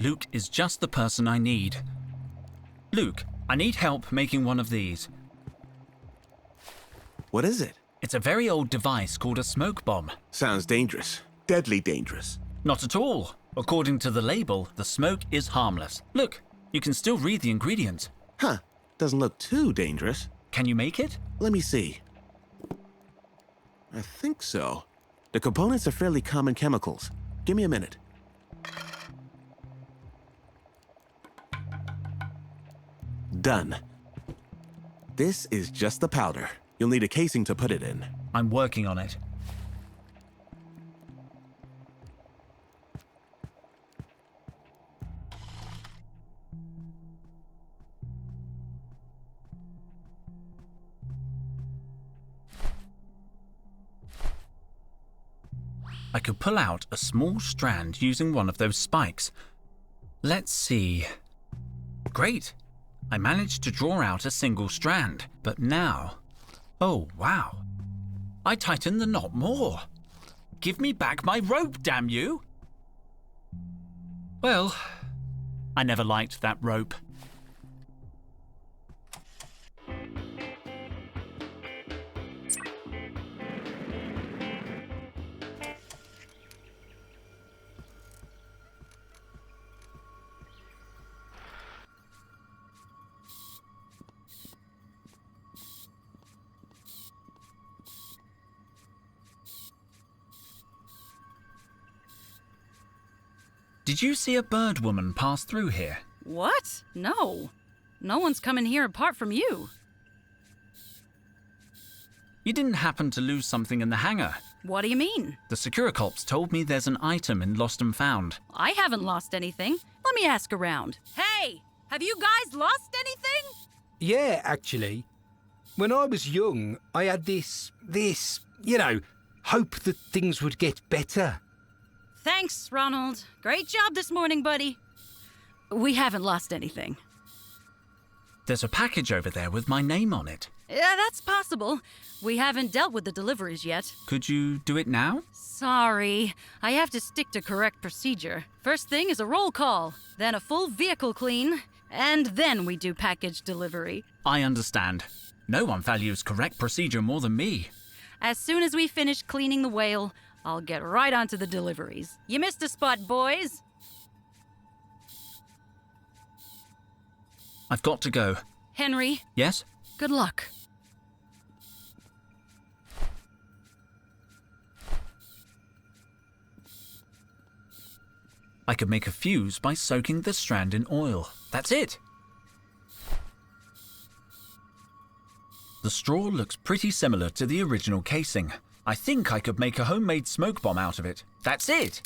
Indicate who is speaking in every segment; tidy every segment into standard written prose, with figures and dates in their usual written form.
Speaker 1: Luke is just the person I need. Luke, I need help making one of these.
Speaker 2: What is it?
Speaker 1: It's a very old device called a smoke bomb.
Speaker 2: Sounds dangerous. Deadly dangerous.
Speaker 1: Not at all. According to the label, the smoke is harmless. Look, you can still read the ingredients.
Speaker 2: Huh. Doesn't look too dangerous.
Speaker 1: Can you make it?
Speaker 2: Let me see. I think so. The components are fairly common chemicals. Give me a minute. Done. This is just the powder. You'll need a casing to put it in.
Speaker 1: I'm working on it. I could pull out a small strand using one of those spikes. Let's see. Great! I managed to draw out a single strand, but now... Oh, wow. I tightened the knot more. Give me back my rope, damn you! Well, I never liked that rope. Did you see a bird woman pass through here?
Speaker 3: What? No. No one's coming here apart from you.
Speaker 1: You didn't happen to lose something in the hangar?
Speaker 3: What do you mean?
Speaker 1: The Securicops told me there's an item in Lost and Found.
Speaker 3: I haven't lost anything. Let me ask around. Hey! Have you guys lost anything?
Speaker 4: Yeah, actually. When I was young, I had this, hope that things would get better.
Speaker 3: Thanks, Ronald. Great job this morning, buddy. We haven't lost anything.
Speaker 1: There's a package over there with my name on it.
Speaker 3: Yeah, that's possible. We haven't dealt with the deliveries yet.
Speaker 1: Could you do it now?
Speaker 3: Sorry. I have to stick to correct procedure. First thing is a roll call, then a full vehicle clean, and then we do package delivery.
Speaker 1: I understand. No one values correct procedure more than me.
Speaker 3: As soon as we finish cleaning the whale, I'll get right onto the deliveries. You missed a spot, boys.
Speaker 1: I've got to go.
Speaker 3: Henry.
Speaker 1: Yes?
Speaker 3: Good luck.
Speaker 1: I could make a fuse by soaking the strand in oil. That's it. The straw looks pretty similar to the original casing. I think I could make a homemade smoke bomb out of it. That's it!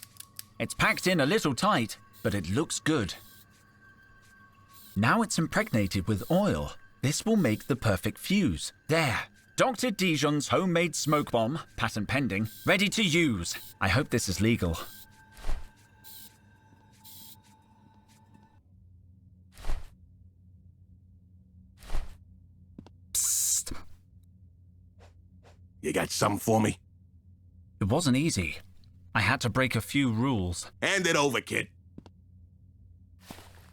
Speaker 1: It's packed in a little tight, but it looks good. Now it's impregnated with oil. This will make the perfect fuse. There! Dr. Dijon's homemade smoke bomb, patent pending, ready to use. I hope this is legal. Psst.
Speaker 2: You got something for me?
Speaker 1: It wasn't easy. I had to break a few rules.
Speaker 2: Hand it over, kid.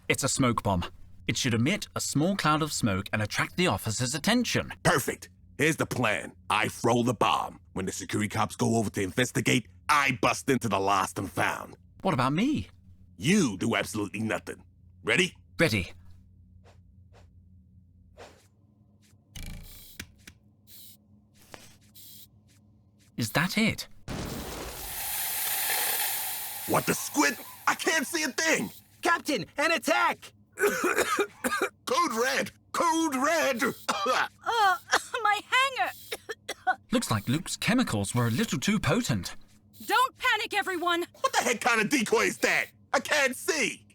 Speaker 1: It's a smoke bomb. It should emit a small cloud of smoke and attract the officer's attention.
Speaker 2: Perfect. Here's the plan. I throw the bomb. When the security cops go over to investigate, I bust into the Lost and Found.
Speaker 1: What about me?
Speaker 2: You do absolutely nothing. Ready?
Speaker 1: Ready. Is that it?
Speaker 2: What the squid? I can't see a thing!
Speaker 4: Captain, an attack!
Speaker 2: Code red! Code red!
Speaker 3: My hanger!
Speaker 1: Looks like Luke's chemicals were a little too potent.
Speaker 3: Don't panic, everyone!
Speaker 2: What the heck kind of decoy is that? I can't see!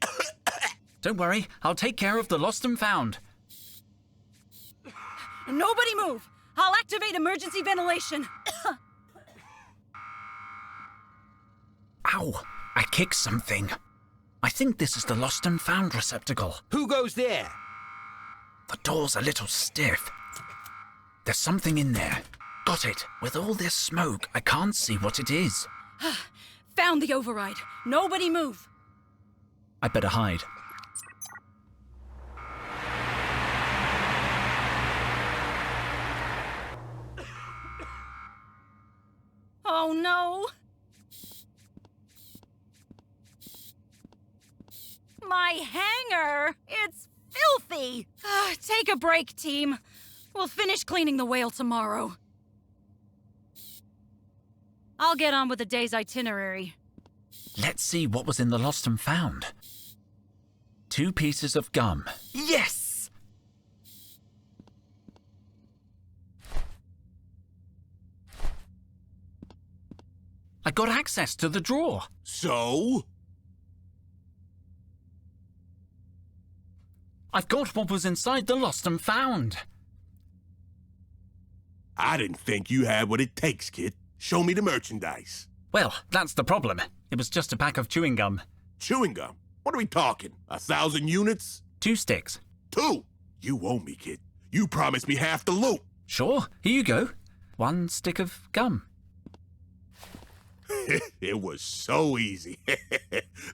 Speaker 1: Don't worry, I'll take care of the Lost and Found.
Speaker 3: Nobody move! I'll activate emergency ventilation.
Speaker 1: Ow! I kicked something. I think this is the Lost and Found receptacle.
Speaker 4: Who goes there?
Speaker 1: The door's a little stiff. There's something in there. Got it. With all this smoke, I can't see what it is.
Speaker 3: Found the override. Nobody move.
Speaker 1: I'd better hide.
Speaker 3: Oh no! My hanger! It's filthy! Take a break, team. We'll finish cleaning the whale tomorrow. I'll get on with the day's itinerary.
Speaker 1: Let's see what was in the lost and found. 2 pieces of gum. Yes! I got access to the drawer.
Speaker 2: So?
Speaker 1: I've got what was inside the lost and found.
Speaker 2: I didn't think you had what it takes, kid. Show me the merchandise.
Speaker 1: Well, that's the problem. It was just a pack of chewing gum.
Speaker 2: Chewing gum? What are we talking? 1,000 units?
Speaker 1: 2 sticks.
Speaker 2: 2? You owe me, kid. You promised me half the loot.
Speaker 1: Sure, here you go. 1 stick of gum.
Speaker 2: It was so easy.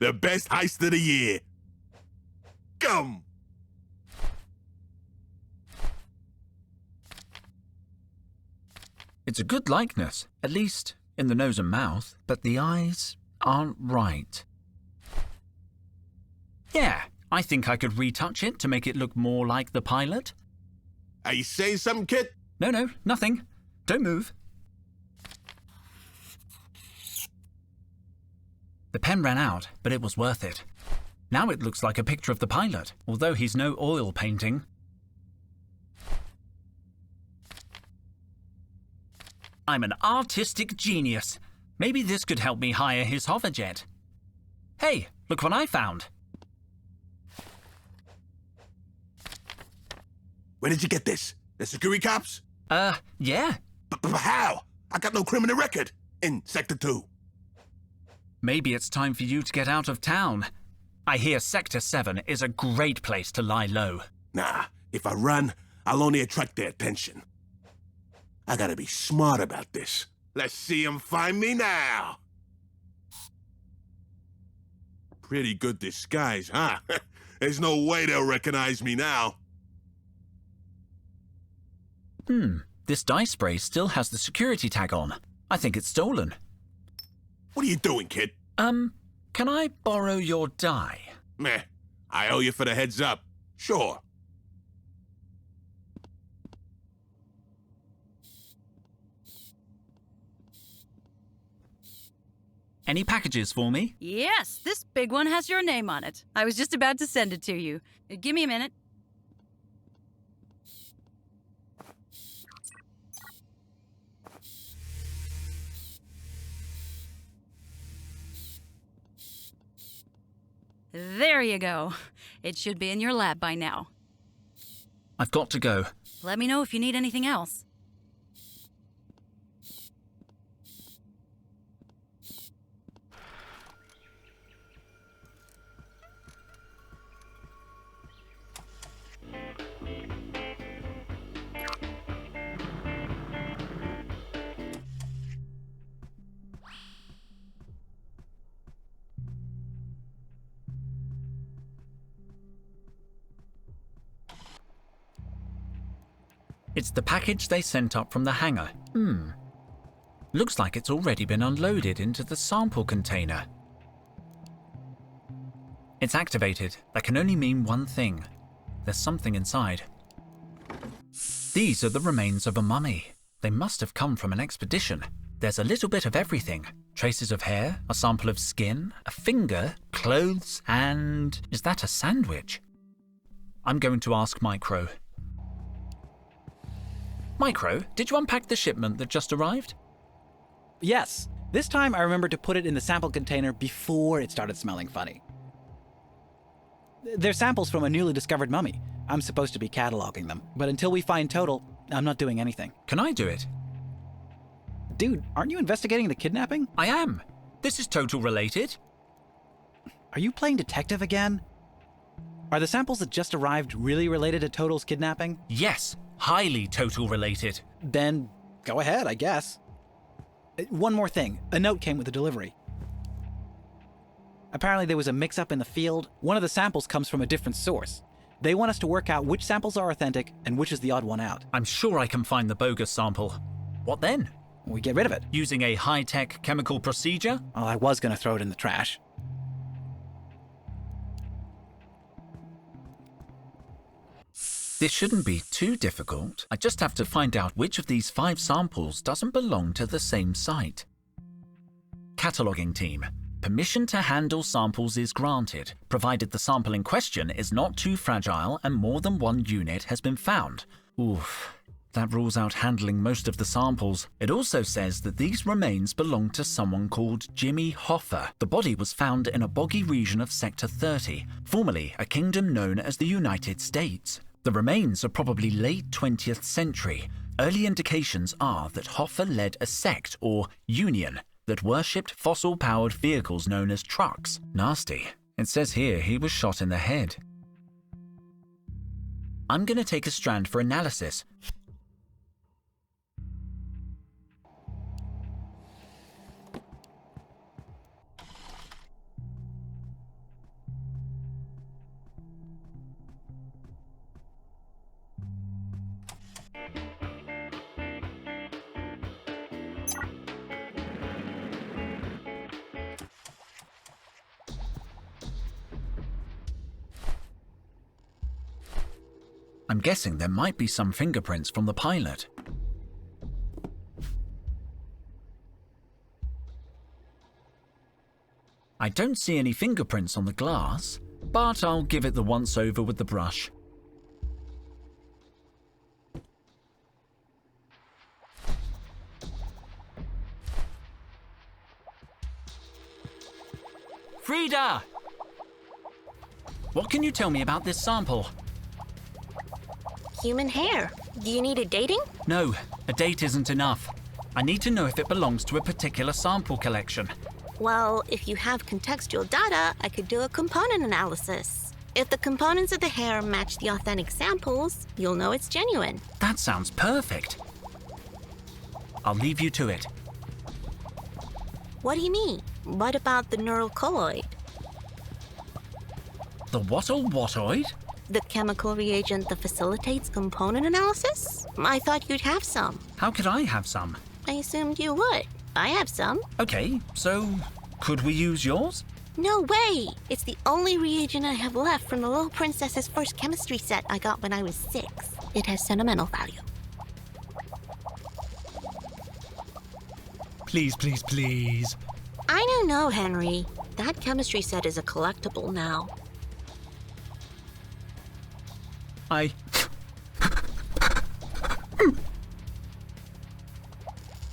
Speaker 2: The best heist of the year. Gum!
Speaker 1: It's a good likeness, at least in the nose and mouth, but the eyes aren't right. Yeah, I think I could retouch it to make it look more like the pilot.
Speaker 2: Are you saying something, kid?
Speaker 1: No, nothing. Don't move. The pen ran out, but it was worth it. Now it looks like a picture of the pilot, although he's no oil painting. I'm an artistic genius. Maybe this could help me hire his hoverjet. Hey, look what I found.
Speaker 2: Where did you get this? The security cops?
Speaker 1: Yeah.
Speaker 2: But how? I got no criminal record in Sector 2.
Speaker 1: Maybe it's time for you to get out of town. I hear Sector 7 is a great place to lie low.
Speaker 2: Nah, if I run, I'll only attract their attention. I gotta be smart about this. Let's see them find me now. Pretty good disguise, huh? There's no way they'll recognize me now.
Speaker 1: This dye spray still has the security tag on. I think it's stolen.
Speaker 2: What are you doing, kid?
Speaker 1: Can I borrow your dye?
Speaker 2: Meh, I owe you for the heads up. Sure.
Speaker 1: Any packages for me?
Speaker 3: Yes, this big one has your name on it. I was just about to send it to you. Give me a minute. There you go. It should be in your lab by now.
Speaker 1: I've got to go.
Speaker 3: Let me know if you need anything else.
Speaker 1: It's the package they sent up from the hangar. Looks like it's already been unloaded into the sample container. It's activated. That can only mean one thing. There's something inside. These are the remains of a mummy. They must have come from an expedition. There's a little bit of everything. Traces of hair, a sample of skin, a finger, clothes, and... is that a sandwich? I'm going to ask Micro. Micro, did you unpack the shipment that just arrived?
Speaker 5: Yes. This time I remembered to put it in the sample container before it started smelling funny. They're samples from a newly discovered mummy. I'm supposed to be cataloging them, but until we find total, I'm not doing anything.
Speaker 1: Can I do it?
Speaker 5: Dude, aren't you investigating the kidnapping?
Speaker 1: I am. This is total related.
Speaker 5: Are you playing detective again? Are the samples that just arrived really related to Total's kidnapping?
Speaker 1: Yes, highly total related.
Speaker 5: Then go ahead, I guess. One more thing. A note came with the delivery. Apparently there was a mix-up in the field. One of the samples comes from a different source. They want us to work out which samples are authentic and which is the odd one out.
Speaker 1: I'm sure I can find the bogus sample. What then?
Speaker 5: We get rid of it.
Speaker 1: Using a high-tech chemical procedure?
Speaker 5: Well, I was going to throw it in the trash.
Speaker 1: This shouldn't be too difficult. I just have to find out which of these 5 samples doesn't belong to the same site. Cataloging team. Permission to handle samples is granted, provided the sample in question is not too fragile and more than one unit has been found. Oof, that rules out handling most of the samples. It also says that these remains belong to someone called Jimmy Hoffa. The body was found in a boggy region of Sector 30, formerly a kingdom known as the United States. The remains are probably late 20th century. Early indications are that Hoffa led a sect, or union, that worshipped fossil-powered vehicles known as trucks. Nasty. It says here he was shot in the head. I'm gonna take a strand for analysis. I'm guessing there might be some fingerprints from the pilot. I don't see any fingerprints on the glass, but I'll give it the once-over with the brush. Frida! What can you tell me about this sample?
Speaker 6: Human hair. Do you need a dating?
Speaker 1: No, a date isn't enough. I need to know if it belongs to a particular sample collection.
Speaker 6: Well, if you have contextual data, I could do a component analysis. If the components of the hair match the authentic samples, you'll know it's genuine.
Speaker 1: That sounds perfect. I'll leave you to it.
Speaker 6: What do you mean? What about the neural colloid?
Speaker 1: The whattoid?
Speaker 6: The chemical reagent that facilitates component analysis? I thought you'd have some.
Speaker 1: How could I have some?
Speaker 6: I assumed you would. I have some.
Speaker 1: Okay, so could we use yours?
Speaker 6: No way! It's the only reagent I have left from the Little Princess's first chemistry set I got when I was 6. It has sentimental value.
Speaker 1: Please, please, please.
Speaker 6: I don't know, Henry. That chemistry set is a collectible now.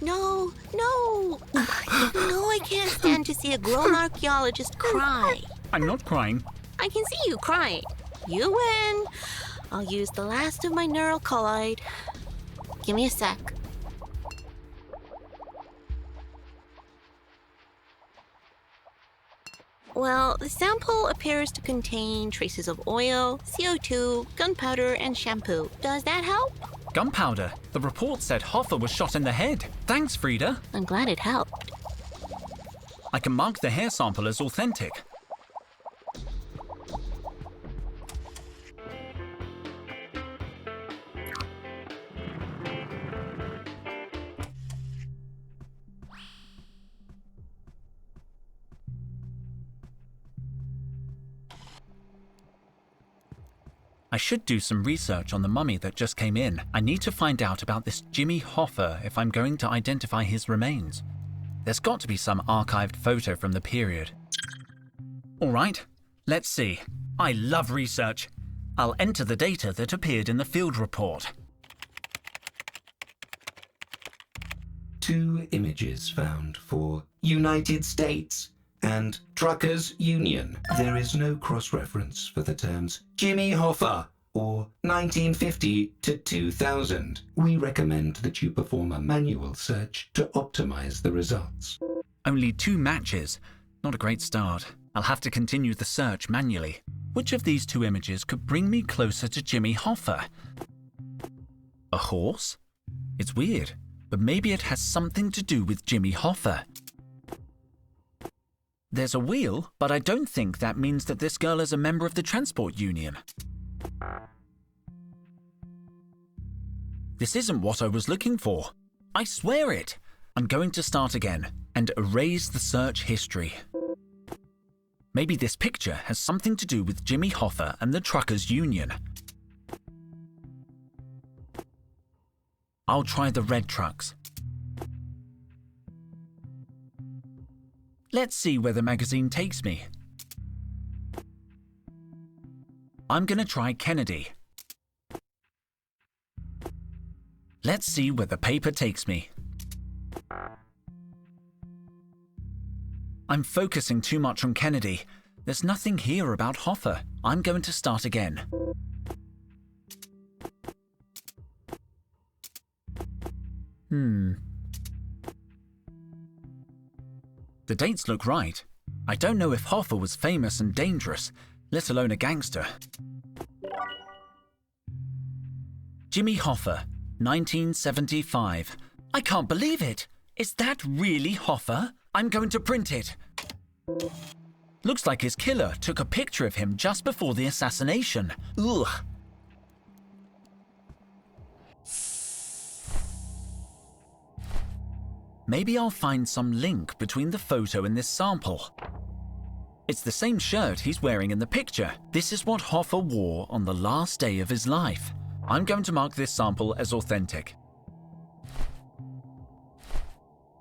Speaker 6: No! You know I can't stand to see a grown archaeologist cry.
Speaker 1: I'm not crying.
Speaker 6: I can see you crying. You win. I'll use the last of my neural colloid. Give me a sec. Well, the sample appears to contain traces of oil, CO2, gunpowder, and shampoo. Does that help?
Speaker 1: Gunpowder. The report said Hoffa was shot in the head. Thanks, Frida.
Speaker 6: I'm glad it helped.
Speaker 1: I can mark the hair sample as authentic. I should do some research on the mummy that just came in. I need to find out about this Jimmy Hoffa if I'm going to identify his remains. There's got to be some archived photo from the period. All right, let's see. I love research. I'll enter the data that appeared in the field report.
Speaker 7: 2 images found for United States and Truckers Union. There is no cross-reference for the terms Jimmy Hoffa or 1950 to 2000. We recommend that you perform a manual search to optimize the results.
Speaker 1: Only 2 matches. Not a great start. I'll have to continue the search manually. Which of these 2 images could bring me closer to Jimmy Hoffa? A horse? It's weird, but maybe it has something to do with Jimmy Hoffa. There's a wheel, but I don't think that means that this girl is a member of the transport union. This isn't what I was looking for. I swear it. I'm going to start again and erase the search history. Maybe this picture has something to do with Jimmy Hoffa and the Truckers Union. I'll try the red trucks. Let's see where the magazine takes me. I'm gonna try Kennedy. Let's see where the paper takes me. I'm focusing too much on Kennedy. There's nothing here about Hoffa. I'm going to start again. The dates look right. I don't know if Hoffa was famous and dangerous, let alone a gangster. Jimmy Hoffa, 1975. I can't believe it. Is that really Hoffa? I'm going to print it. Looks like his killer took a picture of him just before the assassination. Ugh. Maybe I'll find some link between the photo and this sample. It's the same shirt he's wearing in the picture. This is what Hoffa wore on the last day of his life. I'm going to mark this sample as authentic.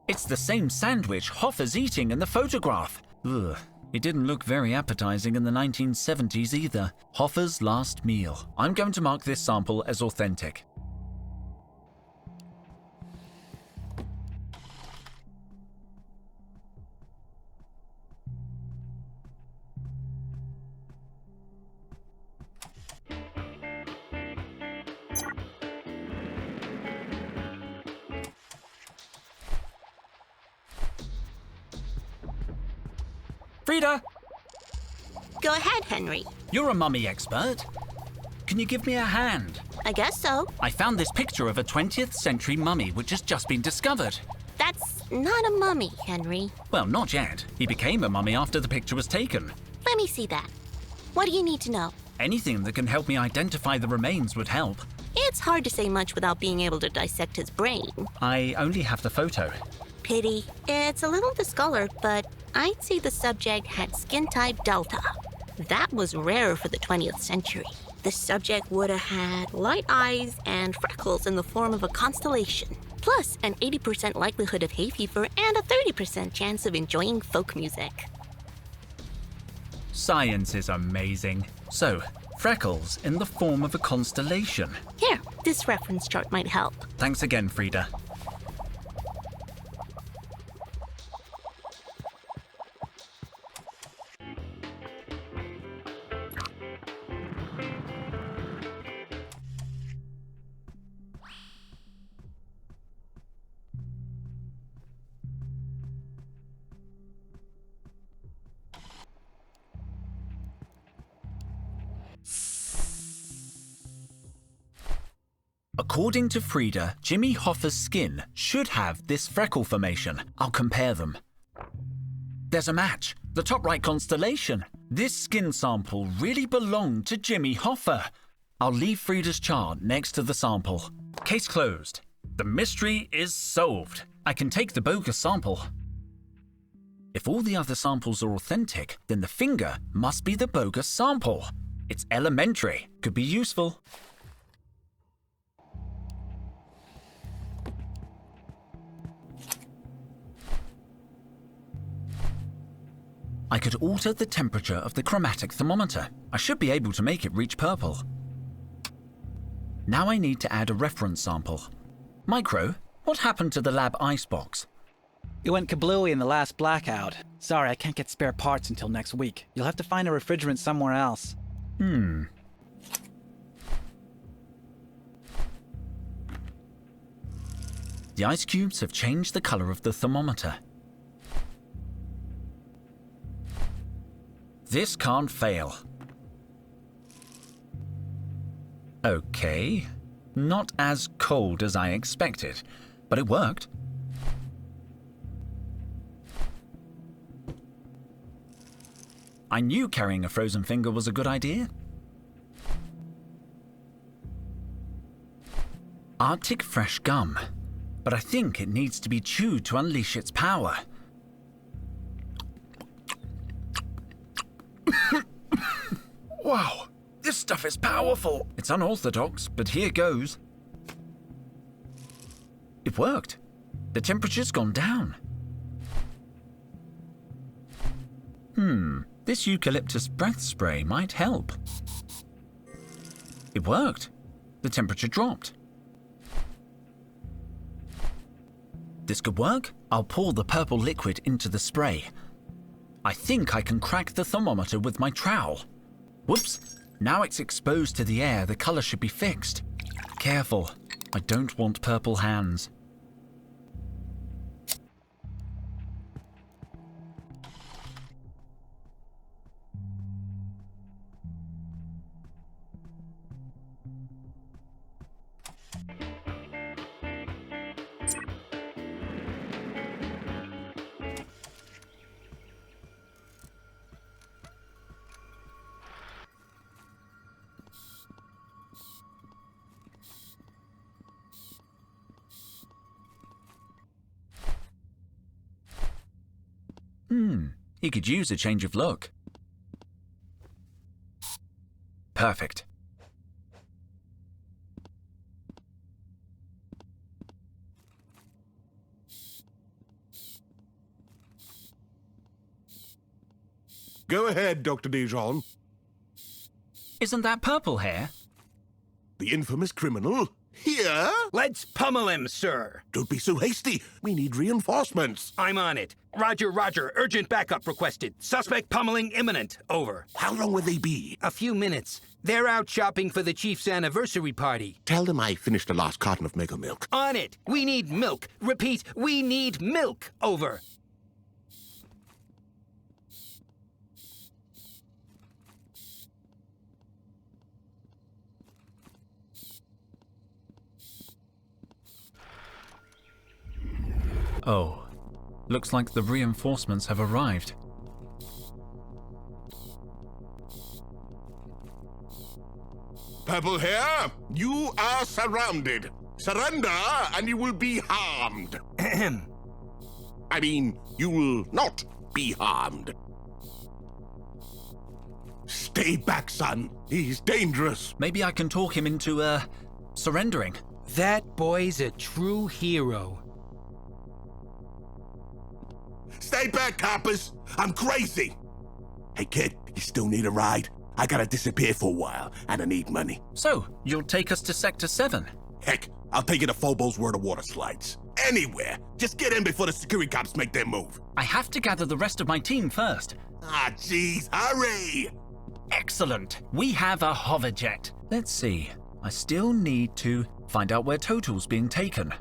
Speaker 1: It's the same sandwich Hoffa's eating in the photograph. Ugh, it didn't look very appetizing in the 1970s either. Hoffa's last meal. I'm going to mark this sample as authentic. Frida!
Speaker 6: Go ahead, Henry.
Speaker 1: You're a mummy expert. Can you give me a hand?
Speaker 6: I guess so.
Speaker 1: I found this picture of a 20th century mummy which has just been discovered.
Speaker 6: That's not a mummy, Henry.
Speaker 1: Well, not yet. He became a mummy after the picture was taken.
Speaker 6: Let me see that. What do you need to know?
Speaker 1: Anything that can help me identify the remains would help.
Speaker 6: It's hard to say much without being able to dissect his brain.
Speaker 1: I only have the photo.
Speaker 6: Pity. It's a little discolored, but I'd say the subject had skin type Delta. That was rare for the 20th century. The subject would have had light eyes and freckles in the form of a constellation, plus an 80% likelihood of hay fever and a 30% chance of enjoying folk music.
Speaker 1: Science is amazing. So, freckles in the form of a constellation.
Speaker 6: Here, this reference chart might help.
Speaker 1: Thanks again, Frida. According to Frida, Jimmy Hoffa's skin should have this freckle formation. I'll compare them. There's a match. The top right constellation. This skin sample really belonged to Jimmy Hoffa. I'll leave Frida's chart next to the sample. Case closed. The mystery is solved. I can take the bogus sample. If all the other samples are authentic, then the finger must be the bogus sample. It's elementary. Could be useful. I could alter the temperature of the chromatic thermometer. I should be able to make it reach purple. Now I need to add a reference sample. Micro, what happened to the lab icebox?
Speaker 5: It went kablooey in the last blackout. Sorry, I can't get spare parts until next week. You'll have to find a refrigerant somewhere else.
Speaker 1: The ice cubes have changed the color of the thermometer. This can't fail. Okay, not as cold as I expected, but it worked. I knew carrying a frozen finger was a good idea. Arctic fresh gum, but I think it needs to be chewed to unleash its power. Wow, this stuff is powerful. It's unorthodox, but here goes. It worked. The temperature's gone down. This eucalyptus breath spray might help. It worked. The temperature dropped. This could work. I'll pour the purple liquid into the spray. I think I can crack the thermometer with my trowel. Whoops! Now it's exposed to the air, the color should be fixed. Careful, I don't want purple hands. He could use a change of look. Perfect.
Speaker 2: Go ahead, Dr. Dijon.
Speaker 1: Isn't that purple hair?
Speaker 2: The infamous criminal? Here?
Speaker 4: Let's pummel him, sir.
Speaker 2: Don't be so hasty. We need reinforcements.
Speaker 4: I'm on it. Roger, roger. Urgent backup requested. Suspect pummeling imminent. Over.
Speaker 2: How long will they be?
Speaker 4: A few minutes. They're out shopping for the chief's anniversary party.
Speaker 2: Tell them I finished the last carton of mega milk.
Speaker 4: On it. We need milk. Repeat, we need milk. Over.
Speaker 1: Oh, looks like the reinforcements have arrived.
Speaker 2: Purple hair, you are surrounded. Surrender and you will be harmed.
Speaker 4: Ahem.
Speaker 2: I mean, you will not be harmed. Stay back, son. He's dangerous.
Speaker 1: Maybe I can talk him into, surrendering.
Speaker 4: That boy's a true hero.
Speaker 2: Stay back, coppers. I'm crazy. Hey, kid, you still need a ride? I gotta disappear for a while, and I need money.
Speaker 1: So, you'll take us to Sector 7?
Speaker 2: Heck, I'll take you to Phobos where the water slides. Anywhere. Just get in before the security cops make their move.
Speaker 1: I have to gather the rest of my team first.
Speaker 2: Ah, jeez, hurry!
Speaker 1: Excellent. We have a hoverjet. Let's see. I still need to find out where Total's being taken.